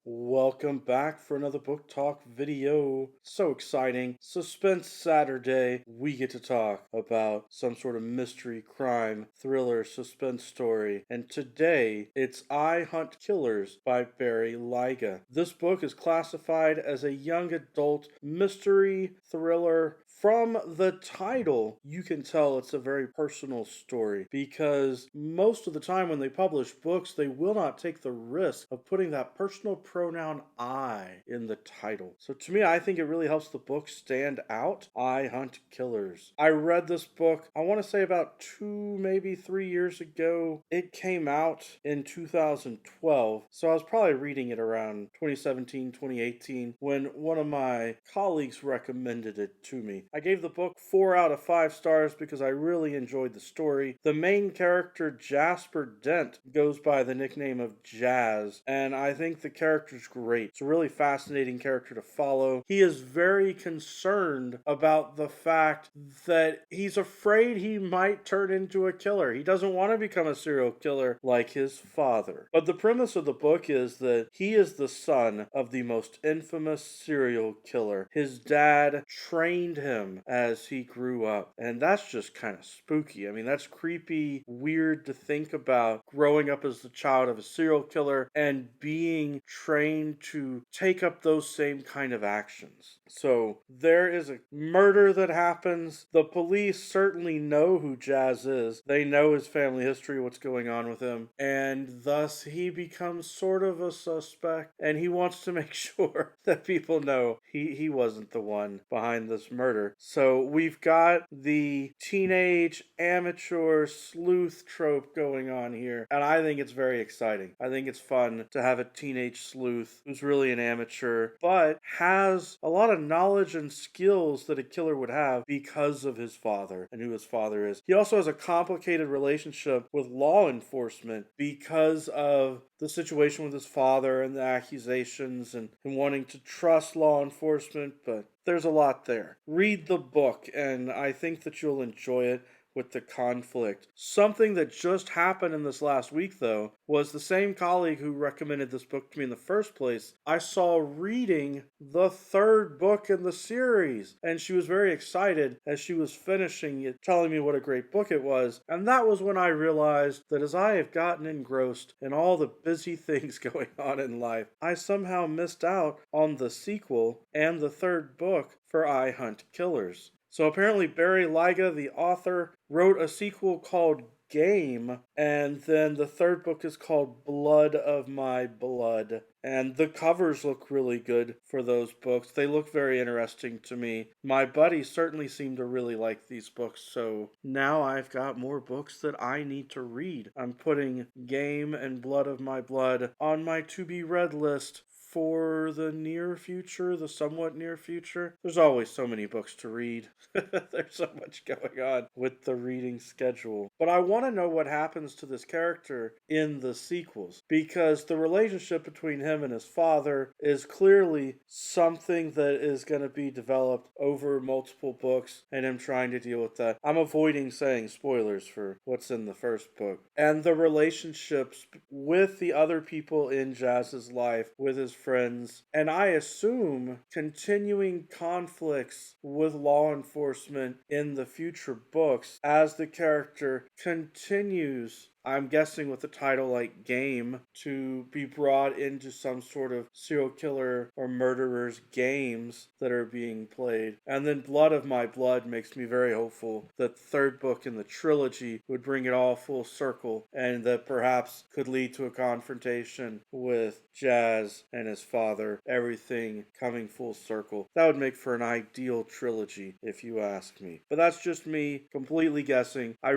Welcome back for another book talk video. So exciting. Suspense Saturday. We get to talk about some sort of mystery, crime, thriller, suspense story. And today it's I Hunt Killers by Barry Lyga. This book is classified as a young adult mystery thriller. From the title, you can tell it's a very personal story because most of the time when they publish books, they will not take the risk of putting that personal pronoun I in the title. So to me, I think it really helps the book stand out. I Hunt Killers. I read this book, I want to say about 2, maybe 3 years ago. It came out in 2012, so I was probably reading it around 2017, 2018 when one of my colleagues recommended it to me. I gave the book 4 out of 5 stars because I really enjoyed the story. The main character, Jasper Dent, goes by the nickname of Jazz, and I think the character's great. It's a really fascinating character to follow. He is very concerned about the fact that he's afraid he might turn into a killer. He doesn't want to become a serial killer like his father. But the premise of the book is that he is the son of the most infamous serial killer. His dad trained him as he grew up, and that's just kind of spooky. I mean, that's creepy, weird to think about, growing up as the child of a serial killer and being trained to take up those same kind of actions. So there is a murder that happens. The police certainly know who Jazz is. They know his family history, what's going on with him, and thus he becomes sort of a suspect, and he wants to make sure that people know he wasn't the one behind this murder. So we've got the teenage amateur sleuth trope going on here, and I think it's very exciting. I think it's fun to have a teenage sleuth who's really an amateur, but has a lot of knowledge and skills that a killer would have because of his father and who his father is. He also has a complicated relationship with law enforcement because of the situation with his father and the accusations and him wanting to trust law enforcement, but there's a lot there. Read the book, and I think that you'll enjoy it with the conflict. Something that just happened in this last week, though, was the same colleague who recommended this book to me in the first place, I saw reading the 3rd book in the series, and she was very excited as she was finishing it, telling me what a great book it was. And that was when I realized that as I have gotten engrossed in all the busy things going on in life, I somehow missed out on the sequel and the 3rd book for I Hunt Killers. So apparently Barry Lyga, the author, wrote a sequel called Game, and then the 3rd book is called Blood of My Blood. And the covers look really good for those books. They look very interesting to me. My buddy certainly seemed to really like these books, so now I've got more books that I need to read. I'm putting Game and Blood of My Blood on my to-be-read list for the near future, the somewhat near future. There's always so many books to read. There's so much going on with the reading schedule. But I want to know what happens to this character in the sequels, because the relationship between him and his father is clearly something that is going to be developed over multiple books, and him trying to deal with that. I'm avoiding saying spoilers for what's in the 1st book. And the relationships with the other people in Jazz's life, with his friends, and I assume continuing conflicts with law enforcement in the future books as the character continues, I'm guessing with a title like Game, to be brought into some sort of serial killer or murderer's games that are being played. And then Blood of My Blood makes me very hopeful that 3rd book in the trilogy would bring it all full circle, and that perhaps could lead to a confrontation with Jazz and his father, everything coming full circle. That would make for an ideal trilogy, if you ask me. But that's just me completely guessing. I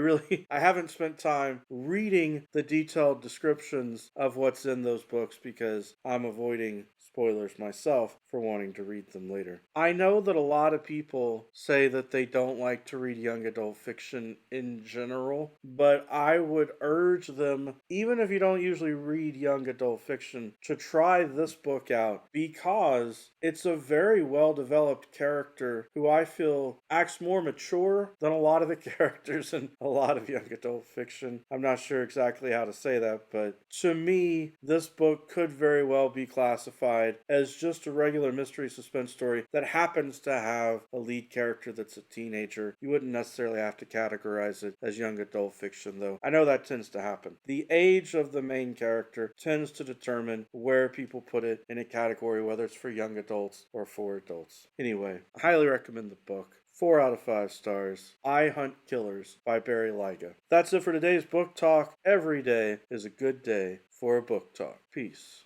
haven't spent time reading the detailed descriptions of what's in those books because I'm avoiding spoilers myself for wanting to read them later. I know that a lot of people say that they don't like to read young adult fiction in general, but I would urge them, even if you don't usually read young adult fiction, to try this book out because it's a very well-developed character who I feel acts more mature than a lot of the characters in a lot of young adult fiction. I'm not sure exactly how to say that, but to me, this book could very well be classified as just a regular mystery suspense story that happens to have a lead character that's a teenager. You wouldn't necessarily have to categorize it as young adult fiction, though. I know that tends to happen. The age of the main character tends to determine where people put it in a category, whether it's for young adults or for adults. Anyway, I highly recommend the book. 4 out of 5 stars. I Hunt Killers by Barry Lyga. That's it for today's book talk. Every day is a good day for a book talk. Peace.